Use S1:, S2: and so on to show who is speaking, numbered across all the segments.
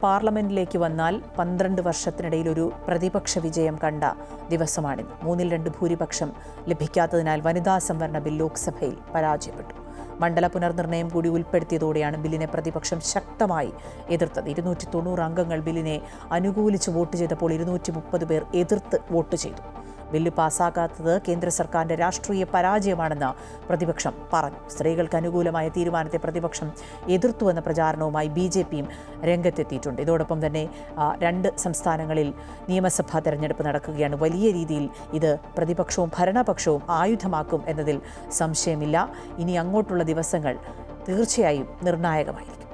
S1: പാർലമെന്റിലേക്ക് വന്നാൽ 12 വർഷത്തിനിടയിൽ ഒരു പ്രതിപക്ഷ വിജയം കണ്ട ദിവസമാണിന്ന്. 3/2 ഭൂരിപക്ഷം ലഭിക്കാത്തതിനാൽ വനിതാ സംവരണ ബിൽ ലോക്സഭയിൽ പരാജയപ്പെട്ടു. മണ്ഡല പുനർനിർണയം കൂടി ഉൾപ്പെടുത്തിയതോടെയാണ് ബില്ലിനെ പ്രതിപക്ഷം ശക്തമായി എതിർത്തത്. 290 അംഗങ്ങൾ ബില്ലിനെ അനുകൂലിച്ച് വോട്ട് ചെയ്തപ്പോൾ 230 പേർ എതിർത്ത് വോട്ട് ചെയ്തു. ബില്ല് പാസ്സാകാത്തത് കേന്ദ്ര സർക്കാരിന്റെ രാഷ്ട്രീയ പരാജയമാണെന്ന് പ്രതിപക്ഷം പറഞ്ഞു. സ്ത്രീകൾക്ക് അനുകൂലമായ തീരുമാനത്തെ പ്രതിപക്ഷം എതിർത്തുവെന്ന പ്രചാരണവുമായി BJPയും രംഗത്തെത്തിയിട്ടുണ്ട്. ഇതോടൊപ്പം തന്നെ 2 സംസ്ഥാനങ്ങളിൽ നിയമസഭാ തെരഞ്ഞെടുപ്പ് നടക്കുകയാണ്. വലിയ രീതിയിൽ ഇത് പ്രതിപക്ഷവും ഭരണപക്ഷവും ആയുധമാക്കും എന്നതിൽ സംശയമില്ല. ഇനി അങ്ങോട്ടുള്ള ദിവസങ്ങൾ തീർച്ചയായും നിർണായകമായിരിക്കും.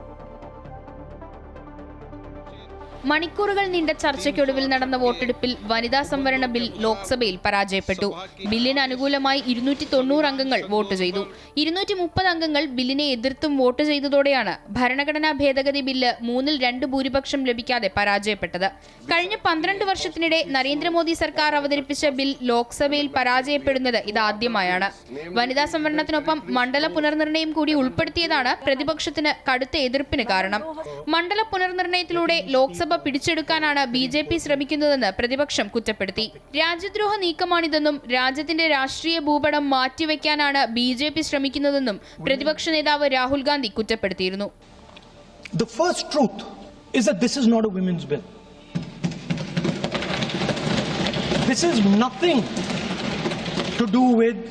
S2: മണിക്കൂറുകൾ നീണ്ട ചർച്ചയ്ക്കൊടുവിൽ നടന്ന വോട്ടെടുപ്പിൽ വനിതാ സംവരണ ബിൽ ലോക്സഭയിൽ പരാജയപ്പെട്ടു. ബില്ലിന് അനുകൂലമായി 290 അംഗങ്ങൾ വോട്ട് ചെയ്തു. 230 അംഗങ്ങൾ ബില്ലിനെ എതിർത്തും വോട്ട് ചെയ്തതോടെയാണ് ഭരണഘടനാ ഭേദഗതി ബില്ല് 3/2 ഭൂരിപക്ഷം ലഭിക്കാതെ പരാജയപ്പെട്ടത്. കഴിഞ്ഞ 12 വർഷത്തിനിടെ നരേന്ദ്രമോദി സർക്കാർ അവതരിപ്പിച്ച ബിൽ ലോക്സഭയിൽ പരാജയപ്പെടുന്നത് ഇതാദ്യമായാണ്. വനിതാ സംവരണത്തിനൊപ്പം മണ്ഡല പുനർനിർണയം കൂടി ഉൾപ്പെടുത്തിയതാണ് പ്രതിപക്ഷത്തിന് കടുത്ത എതിർപ്പിന് കാരണം. മണ്ഡല പുനർനിർണയത്തിലൂടെ ലോക്സഭ പിടിച്ചെടുക്കാനാണ് BJP ശ്രമിക്കുന്നതെന്ന് പ്രതിപക്ഷം കുറ്റപ്പെടുത്തി. രാജ്യദ്രോഹ നീക്കമാണിതെന്നും രാജ്യത്തിന്റെ രാഷ്ട്രീയ ഭൂപടം മാറ്റിവെക്കാനാണ് BJP ശ്രമിക്കുന്നതെന്നും പ്രതിപക്ഷ നേതാവ് Rahul Gandhi കുറ്റപ്പെടുത്തിയിരുന്നു.
S3: The first truth is that this is not a women's bill. This is nothing to do with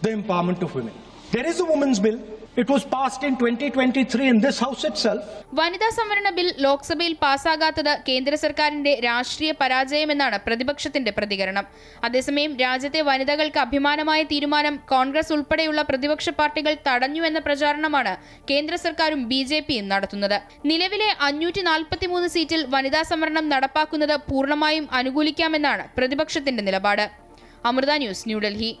S3: the empowerment of women. There is a women's bill. It was passed in 2023 in this house itself.
S2: വനിതാ സംവരണ bill ലോക്സഭയിൽ പാസ്സാകാത്തത് കേന്ദ്ര സർക്കാരിന്റെ രാഷ്ട്രീയ പരാജയമെന്നാണ് പ്രതിപക്ഷത്തിന്റെ പ്രതികരണം. അതേസമയം രാജ്യത്തെ വനിതകൾക്ക് അഭിമാനമായ തീരുമാനം കോൺഗ്രസ് ഉൾപ്പെടെയുള്ള പ്രതിപക്ഷ പാർട്ടികൾ തടഞ്ഞുവെന്ന പ്രചാരണമാണ് കേന്ദ്ര സർക്കാരും BJPയും നടത്തുന്നത്. നിലവിലെ 543 സീറ്റിൽ വനിതാ സംവരണം നടപ്പാക്കുന്നത് പൂർണ്ണമായും അനുകൂലിക്കാമെന്നാണ് പ്രതിപക്ഷത്തിന്റെ നിലപാട്. അമൃത ന്യൂസ്, ന്യൂഡൽഹി.